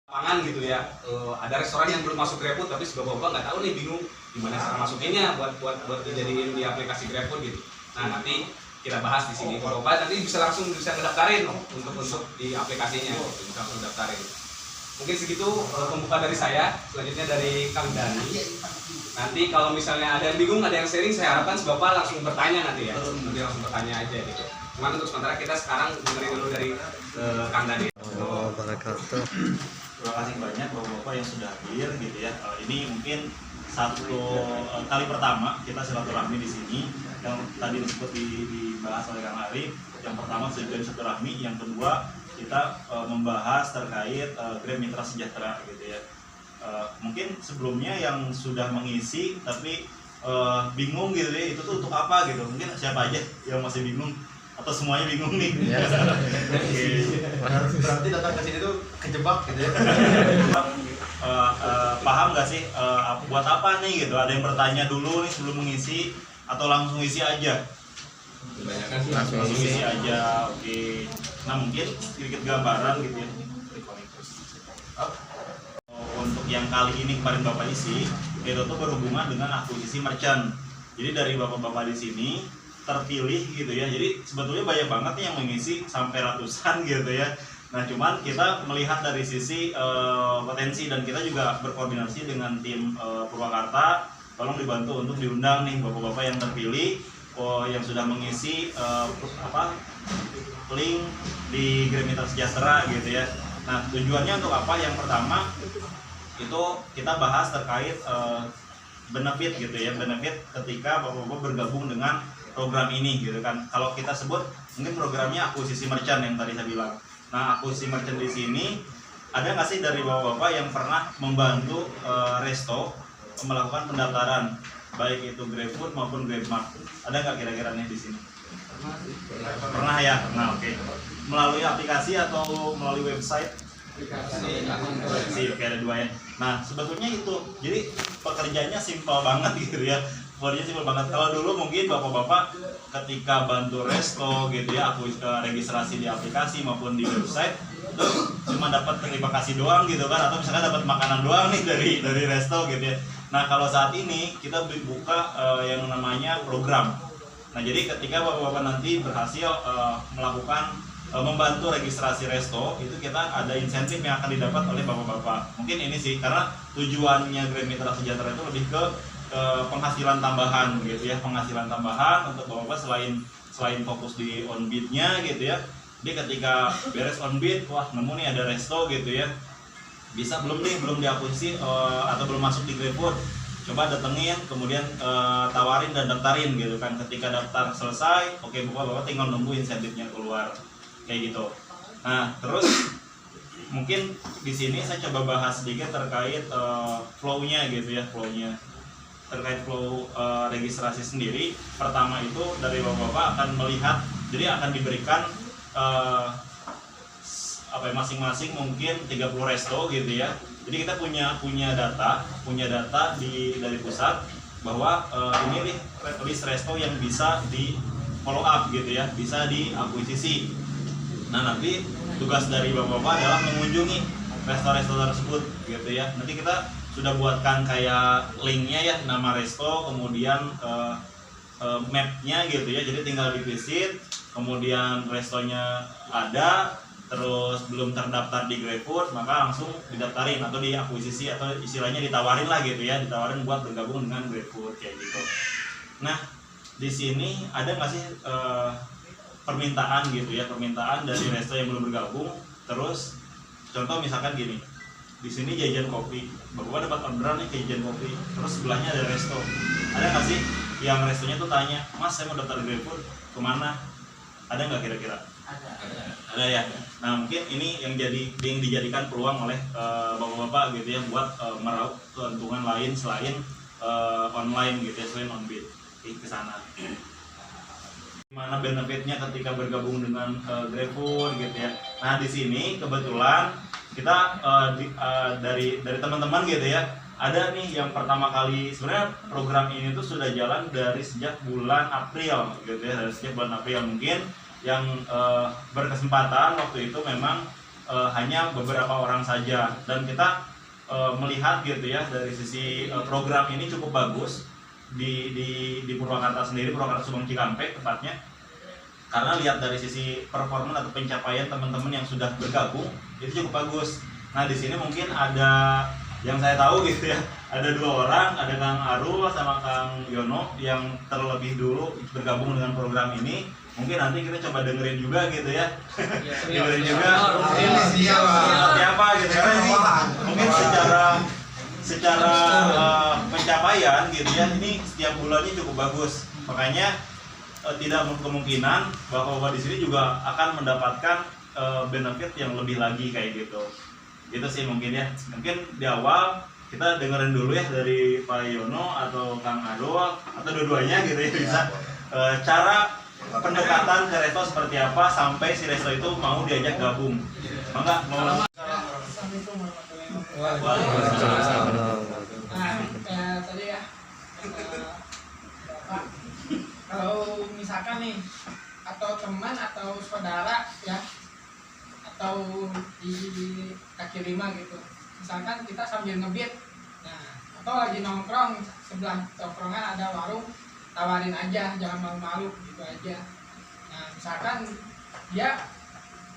lapangan gitu ya, ada restoran yang belum masuk GrabFood tapi si bapak-bapak nggak tahu nih, bingung gimana cara masukinnya buat dijadiin di aplikasi GrabFood gitu. Nah nanti kita bahas di sini, bapak nanti bisa langsung ngedaftarin untuk di aplikasinya, gitu. Bisa langsung daftarin. Mungkin segitu pembuka dari saya. Selanjutnya dari Kang Dani. Nanti kalau misalnya ada yang bingung, ada yang sharing, saya harapkan si bapak langsung bertanya nanti ya, nanti langsung bertanya aja gitu. Cuman untuk sementara kita sekarang dengerin dulu dari Kang Dani. Terima kasih banyak bapak-bapak yang sudah hadir gitu ya. Ini mungkin satu kali pertama kita silaturahmi di sini. Yang tadi disebut dibahas oleh Kang Arif. Yang pertama tujuan silaturahmi, yang kedua kita membahas terkait Grab Mitra Sejahtera gitu ya. Mungkin sebelumnya yang sudah mengisi tapi bingung gitu ya, itu tuh untuk apa gitu. Mungkin siapa aja yang masih bingung atau semuanya bingung nih? Ya. Berarti datang ke sini tuh kejebak gitu ya. Paham nggak sih buat apa nih gitu? Ada yang bertanya dulu nih sebelum mengisi atau langsung isi aja? Kebanyakan sih Langsung isi aja, oke. Nah mungkin sedikit gambaran gitu ya. Untuk yang kali ini kemarin Bapak isi, itu tuh berhubungan dengan akuisisi merchant. Jadi dari Bapak-bapak di sini terpilih gitu ya. Jadi sebetulnya banyak banget nih yang mengisi sampai ratusan gitu ya. Nah cuman kita melihat dari sisi potensi, dan kita juga berkoordinasi dengan tim Purwakarta. Tolong dibantu untuk diundang nih bapak-bapak yang terpilih, yang sudah mengisi link di Grab Mitra Sejahtera gitu ya. Nah tujuannya untuk apa? Yang pertama itu kita bahas terkait benefit gitu ya, benefit ketika bapak-bapak bergabung dengan program ini gitu kan. Kalau kita sebut mungkin programnya akuisisi merchant yang tadi saya bilang. Nah akuisisi merchant di sini ada nggak sih dari bapak-bapak yang pernah membantu resto melakukan pendaftaran baik itu GrabFood maupun GrabMart? Ada nggak kira-kira nih di sini? Pernah ya. Nah oke. Melalui aplikasi atau melalui website? Aplikasi. Oke, ada dua ya. Nah sebetulnya itu jadi pekerjaannya simpel banget gitu ya. Pekerjaannya simpel banget. Kalau dulu mungkin bapak-bapak ketika bantu resto gitu ya, aku registrasi di aplikasi maupun di website itu cuma dapat terima kasih doang gitu kan, atau misalkan dapat makanan doang nih dari resto gitu ya. Nah kalau saat ini kita buka yang namanya program. Nah jadi ketika bapak-bapak nanti berhasil melakukan membantu registrasi resto, itu kita ada insentif yang akan didapat oleh bapak-bapak. Mungkin ini sih karena tujuannya Grab Mitra Sejahtera itu lebih ke penghasilan tambahan gitu ya, penghasilan tambahan untuk bapak-bapak selain fokus di on bid-nya gitu ya. Jadi ketika beres on bid, wah nemu nih ada resto gitu ya, bisa belum diakuisisi atau belum masuk di GrabFood, coba datengin, kemudian tawarin dan daftarin gitu kan. Ketika daftar selesai, oke bapak-bapak tinggal nunggu insentifnya keluar kayak gitu. Nah terus mungkin di sini saya coba bahas sedikit terkait flow-nya gitu ya, terkait flow registrasi sendiri. Pertama itu dari bapak-bapak akan melihat, jadi akan diberikan masing-masing mungkin 30 resto gitu ya. Jadi kita punya data dari pusat bahwa ini nih list resto yang bisa di follow up gitu ya, bisa diakuisisi. Nah nanti tugas dari bapak-bapak adalah mengunjungi resto-resto tersebut gitu ya. Nanti kita sudah buatkan kayak linknya ya, nama resto, kemudian mapnya gitu ya. Jadi tinggal di visit, kemudian restonya ada, terus belum terdaftar di GrabFood, maka langsung didaftarin atau diakuisisi atau istilahnya ditawarin lah gitu ya, ditawarin buat bergabung dengan GrabFood kayak gitu. Nah di sini ada nggak sih permintaan gitu ya, permintaan dari resto yang belum bergabung? Terus contoh misalkan gini, di sini jajan kopi, bapak dapat orderan nih jajan kopi, terus sebelahnya ada resto. Ada nggak sih yang restonya tuh tanya, mas saya mau daftar GrabFood, kemana? Ada nggak kira-kira? Ada ya. Nah mungkin ini yang dijadikan peluang oleh bapak-bapak gitu ya, buat meraup keuntungan lain selain online gitu ya, selain on bid ke sana. Gimana benefitnya ketika bergabung dengan GrabFood gitu ya. Nah di sini kebetulan kita dari teman-teman gitu ya, ada nih yang pertama kali, sebenarnya program ini tuh sudah jalan dari sejak bulan April gitu ya, dari sejak bulan April. Mungkin yang berkesempatan waktu itu memang hanya beberapa orang saja, dan kita melihat gitu ya dari sisi program ini cukup bagus di Purwakarta sendiri, Purwakarta Subang Cikampek tepatnya, karena lihat dari sisi performa atau pencapaian teman-teman yang sudah bergabung itu cukup bagus. Nah di sini mungkin ada yang saya tahu gitu ya, ada 2 orang, ada Kang Arul sama Kang Yono yang terlebih dulu bergabung dengan program ini. Mungkin nanti kita coba dengerin juga gitu ya, dengerin juga seperti apa gitu, karena ini mungkin secara pencapaian gitu ya, ini setiap bulannya cukup bagus. Makanya tidak kemungkinan bahwa di sini juga akan mendapatkan benefit yang lebih lagi kayak gitu. Gitu sih mungkin ya. Mungkin di awal kita dengerin dulu ya dari Pak Yono atau Kang Adol atau dua-duanya gitu ya, bisa cara pendekatan ke resto seperti apa sampai si resto itu mau diajak gabung. Mangga mau. Tadi ya, Bapak, kalau misalkan nih atau teman atau saudara ya, atau di kaki lima gitu, misalkan kita sambil ngebit, nah atau lagi nongkrong sebelah tongkrongan ada warung, tawarin aja, jangan malu-malu gitu aja. Nah misalkan dia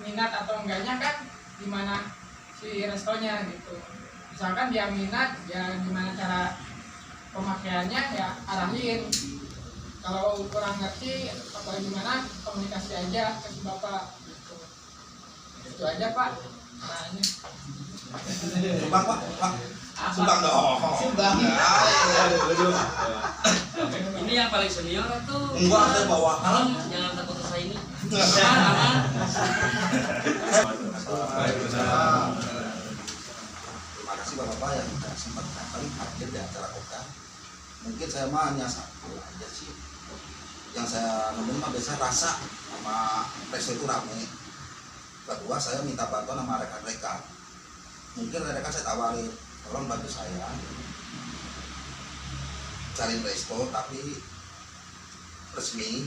minat atau enggaknya kan gimana si restonya gitu. Misalkan dia minat, ya gimana cara pemakaiannya ya arahin. Kalau kurang ngerti apa gimana, komunikasi aja ke si bapak gitu. Itu aja Pak. Nah ini. Sumbang Pak, sumbang dong. Sumbang. Ini yang paling senior atau? Enggak, saya bawa. Jangan takut saya ini. Terima kasih Bapak yang sempat datang hadir di acara Oka. Mungkin saya mah hanya satu aja sih yang saya nemuin mah biasa rasa sama resto itu rame. Kedua saya minta bantuan sama rekan-rekan. Mungkin rekan saya tawarin, tolong bantu saya cariin resto tapi resmi,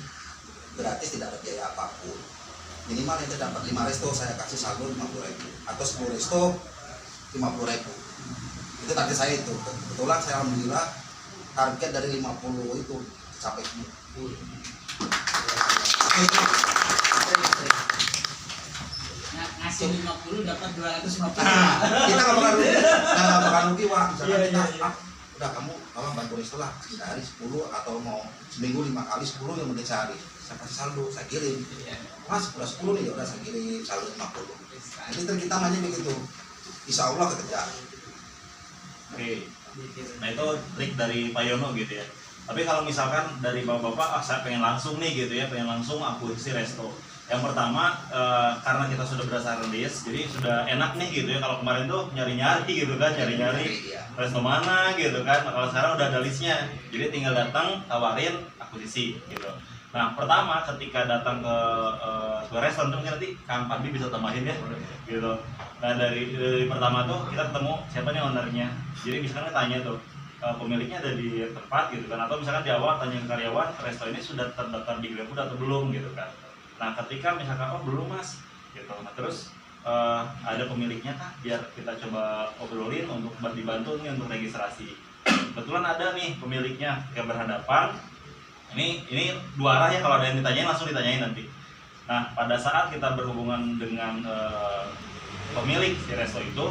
gratis, tidak ada biaya apapun. Minimal yang dapat 5 resto saya kasih saldo 50.000 atau 10 resto 50.000. Itu target saya itu. Kebetulan saya alhamdulillah target dari 50 itu sampai semua. Ngasih 50 dapat 250. Kita nggak bakal rugi, Wak. Misalkan kita udah kamu tolong bantu resto lah sehari 10 atau mau seminggu 5 kali 10 yang penting sehari. Saya kasih saldo, saya kirim. Mas udah 10 nih, udah saya kirim saldo 50. Jadi kita mainnya begitu. Insya Allah kekejar. Oke. Nah itu trik dari Pak Yono gitu ya. Tapi kalau misalkan dari bapak-bapak, saya pengen langsung nih gitu ya, pengen langsung akuisisi resto. Yang pertama karena kita sudah berdasarkan list, jadi sudah enak nih gitu ya. Kalau kemarin tuh nyari-nyari gitu kan, nyari-nyari resto mana gitu kan. Nah, kalau sekarang udah ada listnya, jadi tinggal datang tawarin akuisisi gitu. Nah pertama ketika datang ke restoran tuh mungkin nanti Kang Pandi bisa tambahin ya gitu. Nah dari pertama tuh kita ketemu siapa nih ownernya. Jadi misalkan tanya tuh pemiliknya ada di tempat gitu kan, atau misalkan di awal tanya ke karyawan resto ini sudah terdaftar di GrabFood atau belum gitu kan. Nah ketika misalkan oh belum mas gitu, nah terus ada pemiliknya kah, biar kita coba obrolin untuk dibantu nih untuk registrasi. Kebetulan ada nih pemiliknya yang berhadapan. Ini dua arah ya, kalau ada yang ditanyain langsung ditanyain nanti. Nah pada saat kita berhubungan dengan pemilik si resto itu,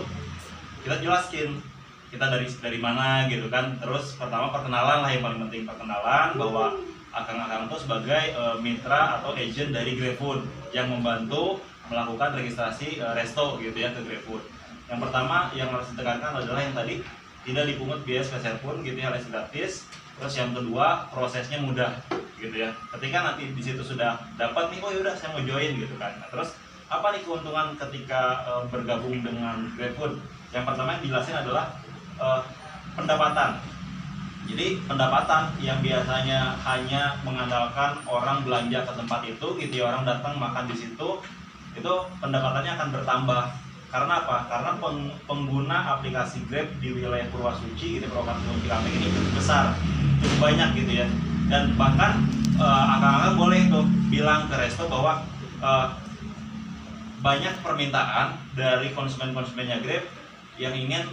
kita jelaskin kita dari mana gitu kan. Terus pertama perkenalan lah, yang paling penting perkenalan bahwa akang-akang itu sebagai mitra atau agent dari GrabFood yang membantu melakukan registrasi resto gitu ya ke GrabFood. Yang pertama yang harus ditekankan adalah yang tadi tidak dipungut biaya spesial pun gitu ya, alias gratis. Terus yang kedua prosesnya mudah gitu ya. Ketika nanti di situ sudah dapat nih, oh yaudah saya mau join gitu kan. Nah, terus apa nih keuntungan ketika bergabung dengan GrabFood? Yang pertama yang dijelasin adalah pendapatan. Jadi pendapatan yang biasanya hanya mengandalkan orang belanja ke tempat itu gitu ya, orang datang makan di situ, itu pendapatannya akan bertambah. Karena apa? Karena pengguna aplikasi Grab di wilayah Purwasuci gitu, Purwakarta Subang Cikampek ini cukup besar, cukup banyak gitu ya. Dan bahkan akang-akang boleh tuh bilang ke resto bahwa banyak permintaan dari konsumennya Grab yang ingin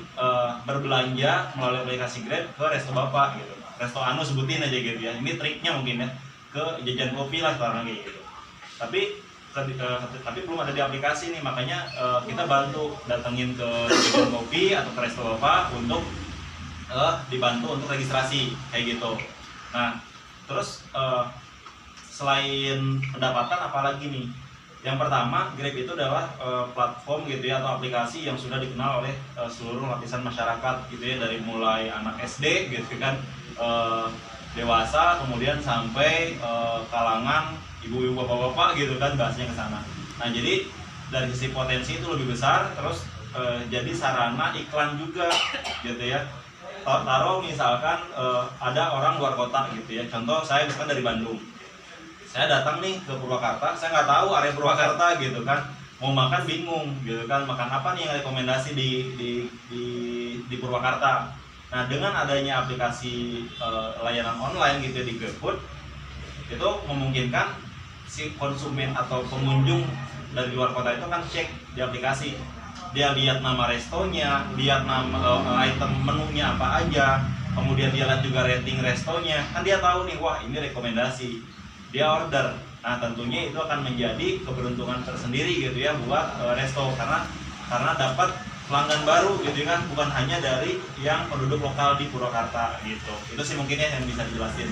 berbelanja melalui aplikasi Grab ke resto Bapak gitu. Resto Anu sebutin aja gitu ya. Ini triknya mungkin ya, ke jajan kopi lah sekarang kayak gitu. Tapi belum ada di aplikasi nih, makanya kita bantu datengin ke jajan kopi atau ke resto Bapak untuk dibantu untuk registrasi kayak gitu. Nah, terus selain pendapatan apalagi nih? Yang pertama, Grab itu adalah platform gitu ya, atau aplikasi yang sudah dikenal oleh seluruh lapisan masyarakat gitu ya, dari mulai anak SD gitu kan, dewasa, kemudian sampai kalangan ibu-ibu bapak-bapak gitu kan, bahasnya ke sana. Nah, jadi dari sisi potensi itu lebih besar, terus jadi sarana iklan juga gitu ya. Taruh misalkan ada orang luar kota gitu ya, contoh saya misalkan dari Bandung, saya datang nih ke Purwakarta, saya nggak tahu area Purwakarta gitu kan, mau makan bingung gitu kan, makan apa nih yang rekomendasi di Purwakarta. Nah, dengan adanya aplikasi layanan online gitu di GrabFood, itu memungkinkan si konsumen atau pengunjung dari luar kota itu kan cek di aplikasi, dia lihat nama restonya, lihat nama item menunya apa aja, kemudian dia lihat juga rating restonya, kan dia tahu nih, wah ini rekomendasi, dia order. Nah, tentunya itu akan menjadi keberuntungan tersendiri gitu ya buat resto, karena dapat pelanggan baru gitu kan, bukan hanya dari yang penduduk lokal di Purwakarta gitu. Itu sih mungkin ya yang bisa dijelasin.